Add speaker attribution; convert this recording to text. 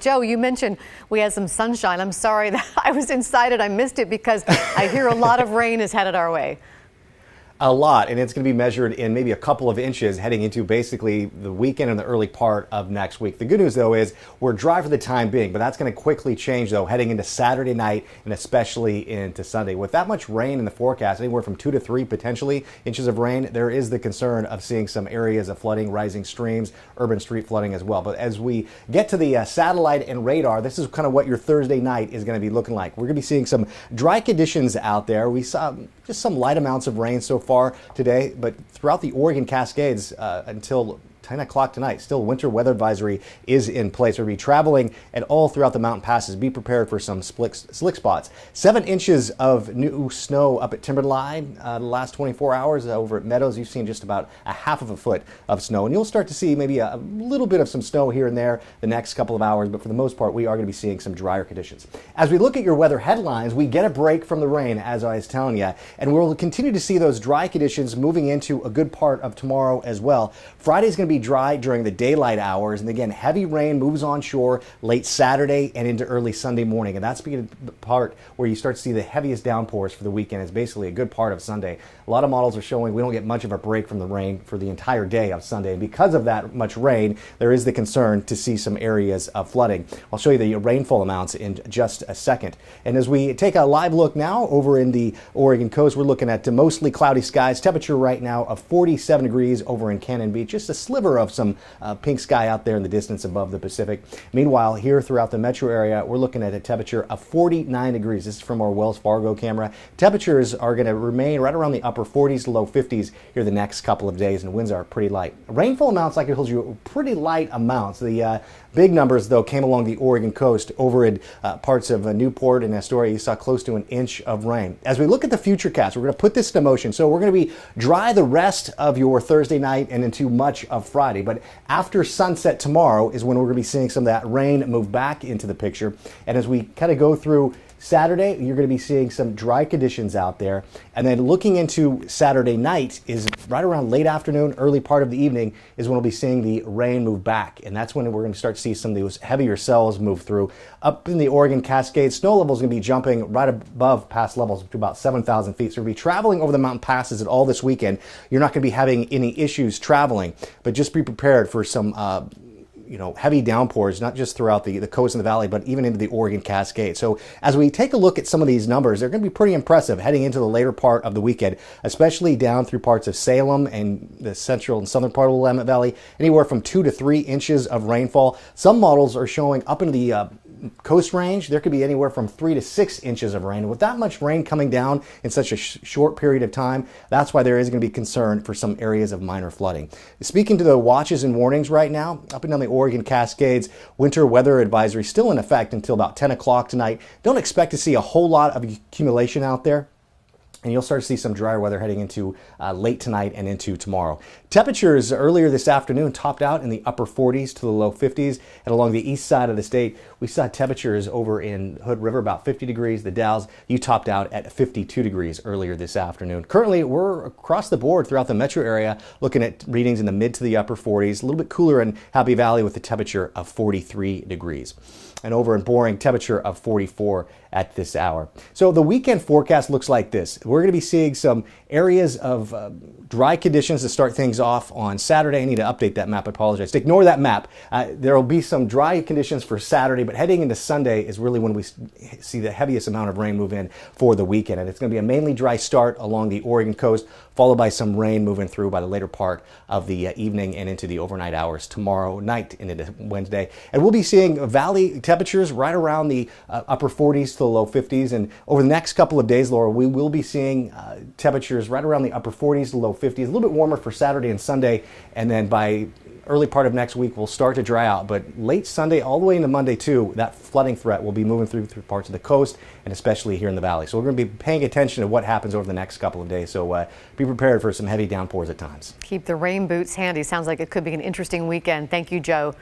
Speaker 1: Joe, you mentioned we had some sunshine. I'm sorry that I was inside and I missed it because I hear a lot of rain is headed our way.
Speaker 2: A lot, and it's going to be measured in maybe a couple of inches heading into basically the weekend and the early part of next week. The good news, though, is we're dry for the time being, but that's going to quickly change, though, heading into Saturday night and especially into Sunday. With that much rain in the forecast, anywhere from 2 to 3 potentially inches of rain, there is the concern of seeing some areas of flooding, rising streams, urban street flooding as well. But as we get to the satellite and radar, this is kind of what your Thursday night is going to be looking like. We're going to be seeing some dry conditions out there. We saw just some light amounts of rain so far today, but throughout the Oregon Cascades until 10 o'clock tonight, still winter weather advisory is in place. We'll be traveling and all throughout the mountain passes. Be prepared for some slick spots. 7 inches of new snow up at Timberline the last 24 hours. Over at Meadows, you've seen just about a half of a foot of snow, and you'll start to see maybe a little bit of some snow here and there the next couple of hours, but for the most part, we are going to be seeing some drier conditions. As we look at your weather headlines, we get a break from the rain, as I was telling you, and we'll continue to see those dry conditions moving into a good part of tomorrow as well. Friday's going to be dry during the daylight hours, and again, heavy rain moves onshore late Saturday and into early Sunday morning, and that's the part where you start to see the heaviest downpours for the weekend. It's basically a good part of Sunday. A lot of models are showing we don't get much of a break from the rain for the entire day of Sunday, and because of that much rain, there is the concern to see some areas of flooding. I'll show you the rainfall amounts in just a second. And as we take a live look now over in the Oregon coast, we're looking at mostly cloudy skies. Temperature right now of 47 degrees over in Cannon Beach, just a sliver of some pink sky out there in the distance above the Pacific. Meanwhile, here throughout the metro area, we're looking at a temperature of 49 degrees. This is from our Wells Fargo camera. Temperatures are going to remain right around the upper 40s to low 50s here the next couple of days, and winds are pretty light. Rainfall amounts, like I told you, pretty light amounts. The big numbers, though, came along the Oregon coast. Over in parts of Newport and Astoria, you saw close to an inch of rain. As we look at the futurecast, we're going to put this into motion. So we're going to be dry the rest of your Thursday night and into much of Friday. But after sunset tomorrow is when we're going to be seeing some of that rain move back into the picture. And as we kind of go through Saturday, you're going to be seeing some dry conditions out there. And then looking into Saturday night is right around late afternoon, early part of the evening is when we'll be seeing the rain move back. And that's when we're going to start to see some of those heavier cells move through. Up in the Oregon Cascades, snow level is going to be jumping right above past levels to about 7,000 feet. So we'll be traveling over the mountain passes at all this weekend. You're not going to be having any issues traveling, but just be prepared for some heavy downpours, not just throughout the coast and the valley, but even into the Oregon Cascade. So as we take a look at some of these numbers, they're going to be pretty impressive heading into the later part of the weekend, especially down through parts of Salem and the central and southern part of the Willamette Valley, anywhere from 2 to 3 inches of rainfall. Some models are showing up into the coast range, there could be anywhere from 3 to 6 inches of rain. With that much rain coming down in such a short period of time, that's why there is going to be concern for some areas of minor flooding. Speaking to the watches and warnings right now, up and down the Oregon Cascades, winter weather advisory still in effect until about 10 o'clock tonight. Don't expect to see a whole lot of accumulation out there, and you'll start to see some drier weather heading into late tonight and into tomorrow. Temperatures earlier this afternoon topped out in the upper 40s to the low 50s, and along the east side of the state, we saw temperatures over in Hood River about 50 degrees. The Dalles, you topped out at 52 degrees earlier this afternoon. Currently, we're across the board throughout the metro area looking at readings in the mid to the upper 40s, a little bit cooler in Happy Valley with a temperature of 43 degrees. And over in Boring, temperature of 44 at this hour. So the weekend forecast looks like this. We're going to be seeing some areas of dry conditions to start things off on Saturday. I need to update that map. I apologize. Ignore that map. There will be some dry conditions for Saturday, but heading into Sunday is really when we see the heaviest amount of rain move in for the weekend. And it's going to be a mainly dry start along the Oregon coast, followed by some rain moving through by the later part of the evening and into the overnight hours tomorrow night and into Wednesday. And we'll be seeing valley temperatures right around the upper 40s to the low 50s. And over the next couple of days, Laura, we will be seeing temperatures right around the upper 40s to low 50s, a little bit warmer for Saturday and Sunday. And then by early part of next week, we'll start to dry out. But late Sunday all the way into Monday, too, that flooding threat will be moving through parts of the coast and especially here in the valley. So we're going to be paying attention to what happens over the next couple of days. So be prepared for some heavy downpours at times.
Speaker 1: Keep the rain boots handy. Sounds like it could be an interesting weekend. Thank you, Joe.